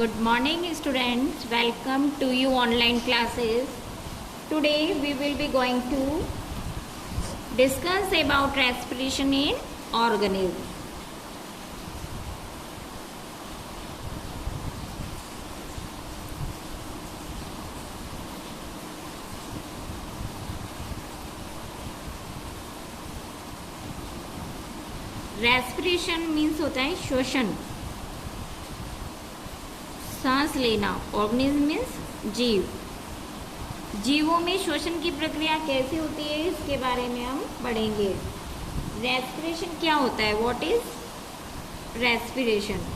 Good morning students, welcome to you online classes. Today we will be going to discuss about respiration in organism. Respiration means होता है श्वसन, सांस लेना। Organism means जीव। जीवों में श्वसन की प्रक्रिया कैसे होती है इसके बारे में हम पढ़ेंगे। रेस्पिरेशन क्या होता है, what is respiration.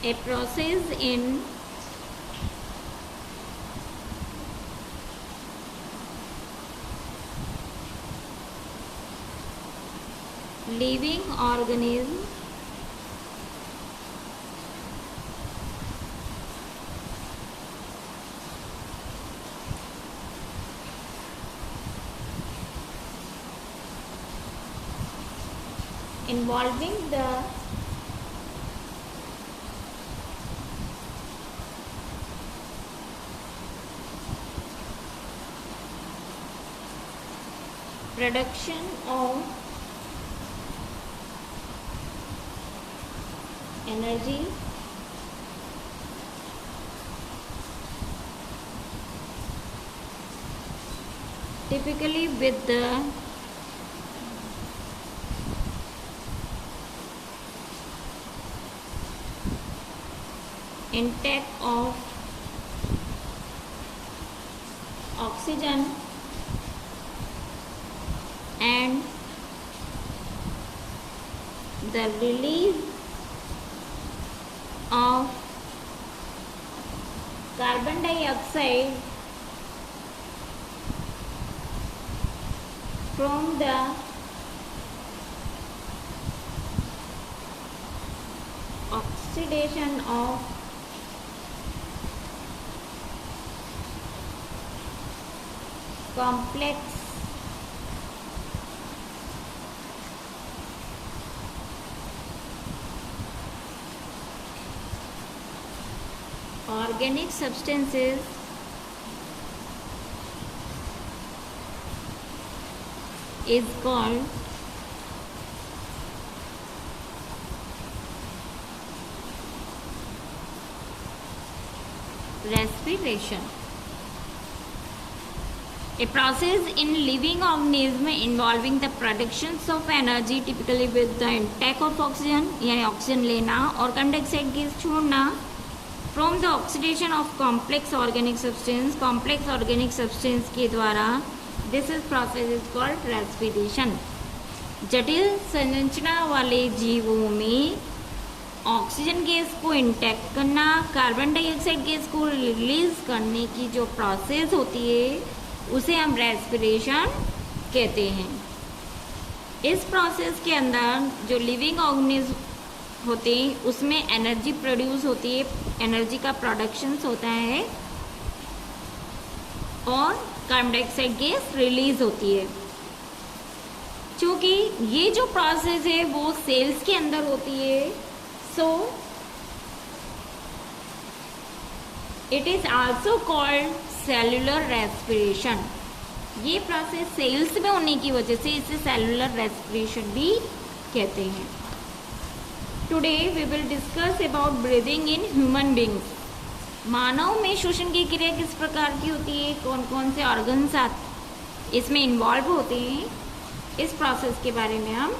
A process in living organism involving the production of energy, typically with the intake of oxygen and the release of carbon dioxide from the oxidation of complex organic substances is called respiration. A process in living organism involving the productions of energy typically with the intake of oxygen, यानी oxygen लेना और carbon dioxide gas छोड़ना, from the oxidation of complex organic substance, complex organic substance के द्वारा, this is process is called respiration. जटिल संरचना वाले जीवों में ऑक्सीजन गैस को इंटेक करना, कार्बन डाइऑक्साइड गैस को रिलीज करने की जो प्रोसेस होती है उसे हम रेस्पिरेशन कहते हैं। इस प्रोसेस के अंदर जो लिविंग ऑर्गेनिज्म होते हैं उसमें एनर्जी प्रोड्यूस होती है, एनर्जी का प्रोडक्शन होता है और कार्बन डाइऑक्साइड गैस रिलीज होती है। क्योंकि ये जो प्रोसेस है वो सेल्स के अंदर होती है, so it is also called cellular respiration. ये प्रोसेस सेल्स में होने की वजह से इसे सेल्यूलर रेस्पिरेशन भी कहते हैं। Today we will discuss about breathing in human beings. मानव में श्वसन की क्रिया किस प्रकार की होती है, कौन कौन से ऑर्गन्स इसमें इन्वॉल्व होते हैं, इस प्रोसेस के बारे में हम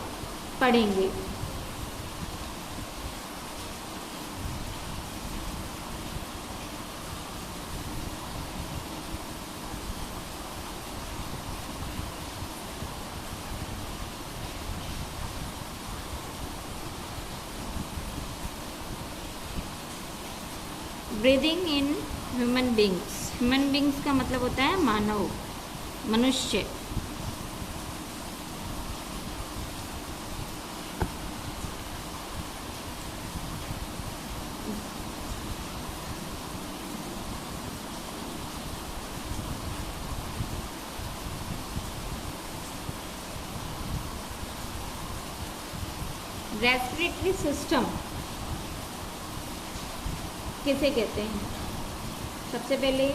पढ़ेंगे। Breathing in human beings. Human beings का मतलब होता है मानव, मनुष्य। रेस्पिरेटरी सिस्टम किसे कहते हैं? सबसे पहले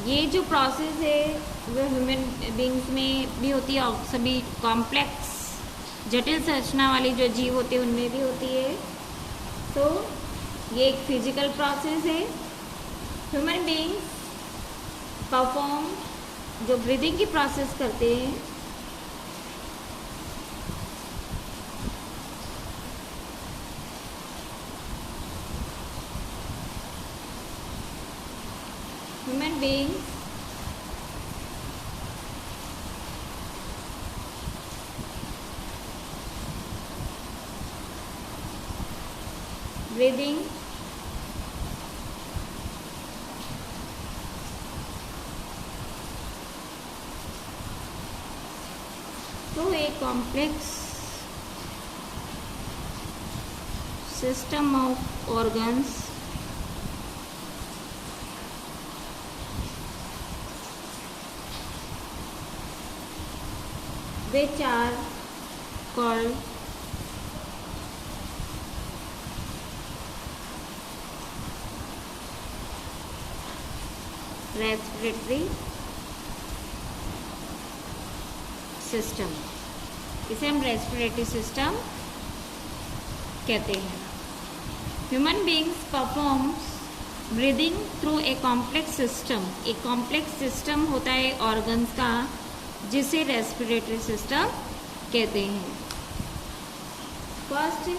ये जो प्रोसेस है वो ह्यूमन बींग्स में भी होती है और सभी कॉम्प्लेक्स जटिल संरचना वाली जो जीव होते हैं उनमें भी होती है। तो ये एक फिजिकल प्रोसेस है। ह्यूमन बींग्स परफॉर्म जो ब्रीदिंग की प्रोसेस करते हैं human beings breathing through a complex system of organs which are called respiratory system. इसे हम रेस्पिरेटरी सिस्टम कहते हैं। Human beings performs breathing through a complex system. एक कॉम्प्लेक्स सिस्टम होता है ऑर्गन्स का जिसे रेस्पिरेटरी सिस्टम कहते हैं। फर्स्ट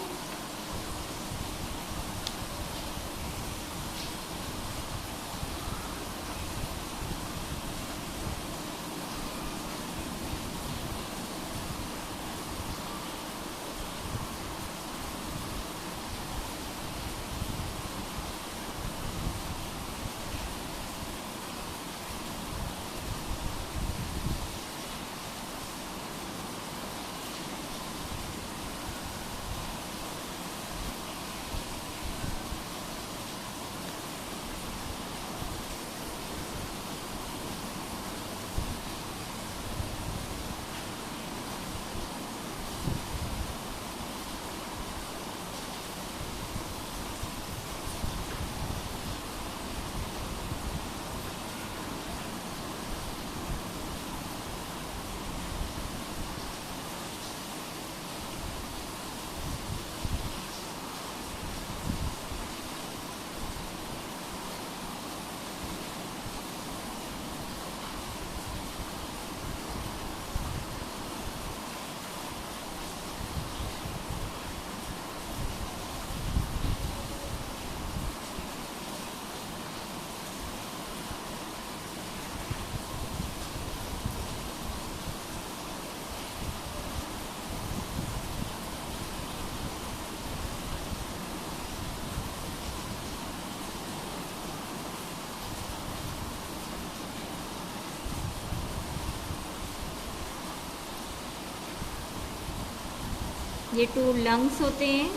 ये 2 लंग्स होते हैं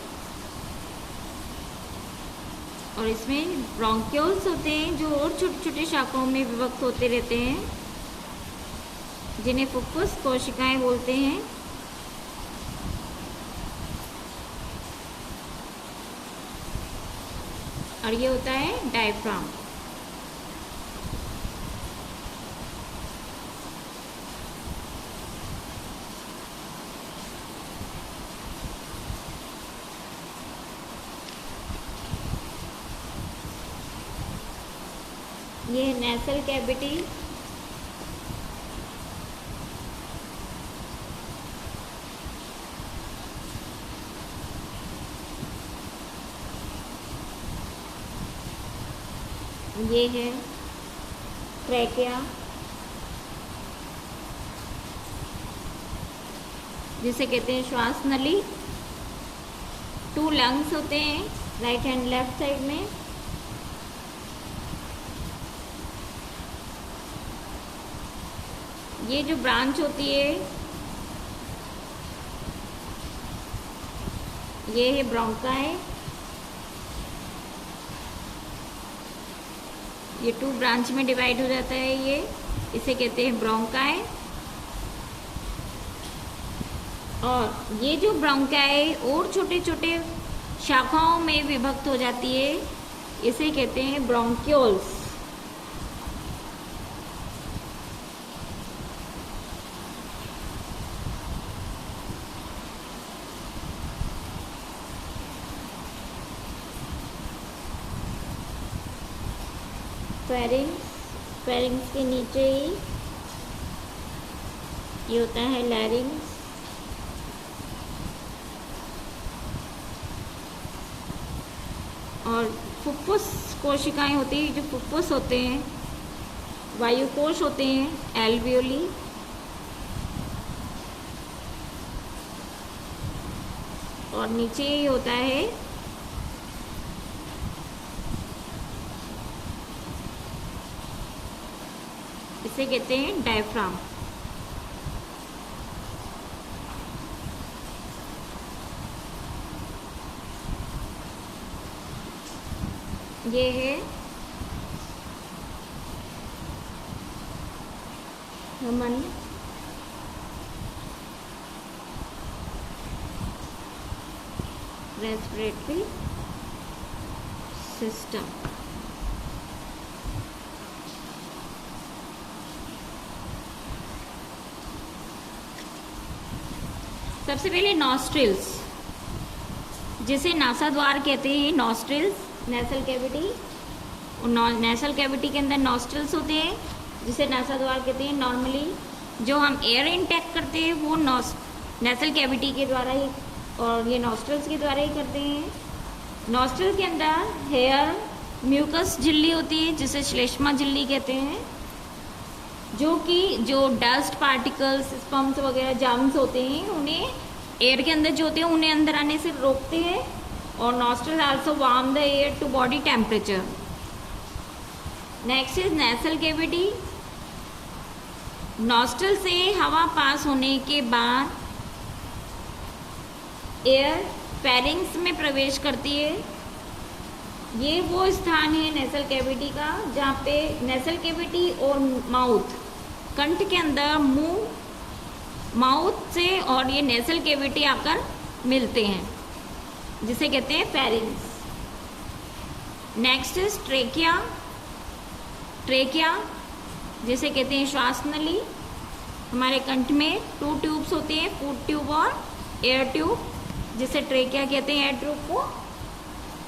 और इसमें ब्रोंक्यूल्स होते हैं जो और छोटे छोटे शाखाओं में विभक्त होते रहते हैं जिन्हें फुफ्फुस कोशिकाएं बोलते हैं। और ये होता है डायफ्राम। ये नेसल कैविटी, ये है ट्रैकिया जिसे कहते हैं श्वास नली। 2 लंग्स होते हैं राइट एंड लेफ्ट साइड में। ये जो ब्रांच होती है ये है ब्रोंकाई। ये 2 ब्रांच में डिवाइड हो जाता है, ये इसे कहते हैं ब्रोंकाई। और ये जो ब्रोंकाई और छोटे छोटे शाखाओं में विभक्त हो जाती है, इसे कहते हैं ब्रोंक्यूल्स। फेरिंग्स के नीचे ही ये होता है लैरिंग्स, और फुफ्फुस कोशिकाएं होती हैं, जो फुफ्फुस होते हैं, वायुकोश होते हैं एल्वियोली, और नीचे ही होता है इसे कहते हैं डायफ्राम। ये है ह्यूमन रेस्पिरेटरी सिस्टम। सबसे पहले नॉस्ट्रिल्स, जिसे नासाद्वार कहते हैं, nostrils, nasal cavity. Nasal cavity के अंदर नॉस्ट्रिल्स होते हैं, जिसे नासाद्वार कहते हैं। नॉर्मली जो हम एयर इनटेक करते हैं वो नेसल कैविटी के द्वारा ही और ये नॉस्ट्रिल्स के द्वारा ही करते हैं। नॉस्ट्रिल के अंदर हेयर म्यूकस झिल्ली होती है, जिसे श्लेष्मा झिल्ली कहते हैं, जो डस्ट पार्टिकल्स, स्पम्स वगैरह जर्म्स होते हैं, उन्हें एयर के अंदर जो होते हैं उन्हें अंदर आने से रोकते हैं। और nostril also warm the air to body temperature. Next is nasal cavity. Nostril से हवा पास होने के बाद एयर फेरिंग्स में प्रवेश करती है। ये वो स्थान है नेसल कैविटी का जहाँ पे नेसल कैविटी और माउथ, कंठ के अंदर मुंह, माउथ से और ये नेसल कैविटी आकर मिलते हैं, जिसे कहते हैं pharynx. Next is trachea. Trachea जिसे कहते हैं श्वास नली। हमारे कंठ में 2 ट्यूब्स होते हैं, फूड ट्यूब और एयर ट्यूब, जिसे ट्रेकिया कहते हैं एयर ट्यूब को,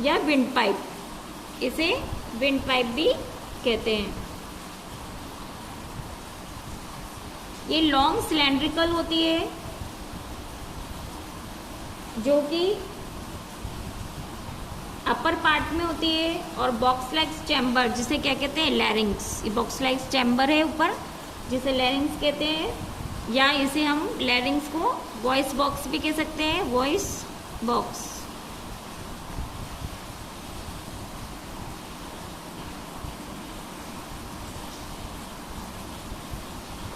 या विंड पाइप, इसे विंड पाइप भी कहते हैं। ये लॉन्ग सिलेंड्रिकल होती है, जो कि अपर पार्ट में होती है, और बॉक्स लाइक चैम्बर, जिसे क्या कहते हैं, लैरिंग्स। ये बॉक्स लाइक चैम्बर है ऊपर, जिसे लैरिंग्स कहते हैं, या इसे हम लैरिंग्स को वॉइस बॉक्स भी कह सकते हैं, वॉइस बॉक्स।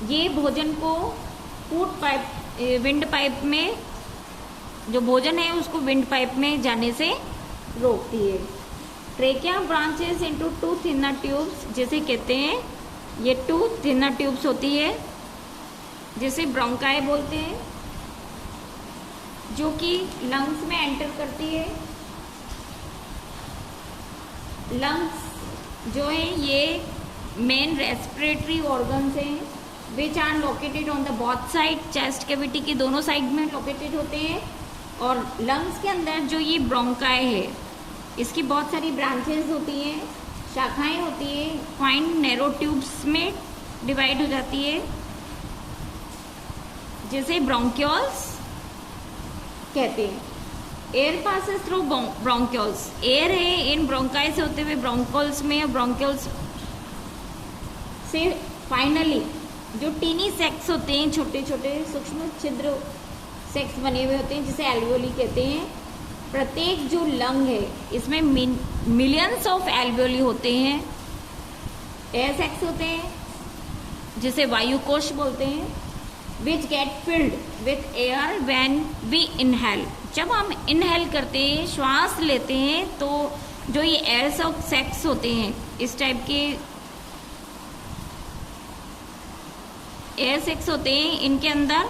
ये भोजन को फूड पाइप, विंड पाइप में, जो भोजन है उसको विंड पाइप में जाने से रोकती है। Trachea branches into 2 thinner tubes, जिसे कहते हैं, ये 2 थिनर ट्यूब्स होती है, जिसे ब्रोंकाई बोलते हैं, जो कि लंग्स में एंटर करती है। लंग्स जो है ये मेन रेस्पिरेटरी ऑर्गन्स हैं, which are located on the both side, chest cavity के दोनों साइड में लोकेटेड होते हैं। और लंग्स के अंदर जो ये ब्रोंकाई है, इसकी बहुत सारी ब्रांचेस होती हैं, शाखाएं होती है, फाइन नैरो ट्यूब्स में डिवाइड हो जाती है, जिसे ब्रोंक्यूल्स कहते हैं। Air passes through bronchioles. Air है इन ब्रोंकाई से होते हुए ब्रोंक्यूल्स में, और ब्रोंक्यूल्स से फाइनली जो टीनी सेक्स होते हैं, छोटे छोटे सूक्ष्म छिद्र सेक्स बने हुए होते हैं, जिसे एल्वियोली कहते हैं। प्रत्येक जो लंग है इसमें मिलियंस ऑफ एल्वियोली होते हैं। एयर सेक्स होते हैं, जिसे वायुकोश बोलते हैं, which get filled with air when we inhale. जब हम इनहेल करते हैं, श्वास लेते हैं, तो जो ये एयर सेक्स होते हैं, इस टाइप के एयर सेक्स होते हैं, इनके अंदर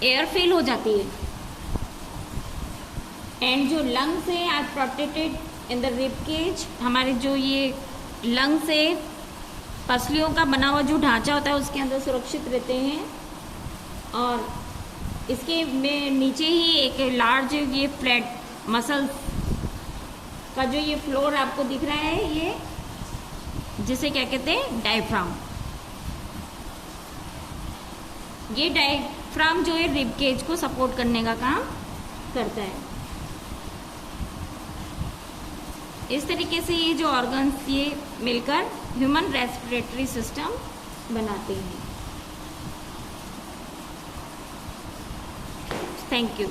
एयर फिल हो जाती है। एंड जो लंग्स है are protected in the rib cage, हमारे जो ये लंग्स है पसलियों का बना हुआ जो ढांचा होता है उसके अंदर सुरक्षित रहते हैं। और इसके में नीचे ही एक लार्ज ये फ्लैट मसल्स का जो ये फ्लोर आपको दिख रहा है, ये जिसे क्या कहते हैं डायफ्राम। ये डायफ्राम जो है रिब केज को सपोर्ट करने का काम करता है। इस तरीके से ये जो ऑर्गन्स ये मिलकर ह्यूमन रेस्पिरेटरी सिस्टम बनाते हैं। Thank you.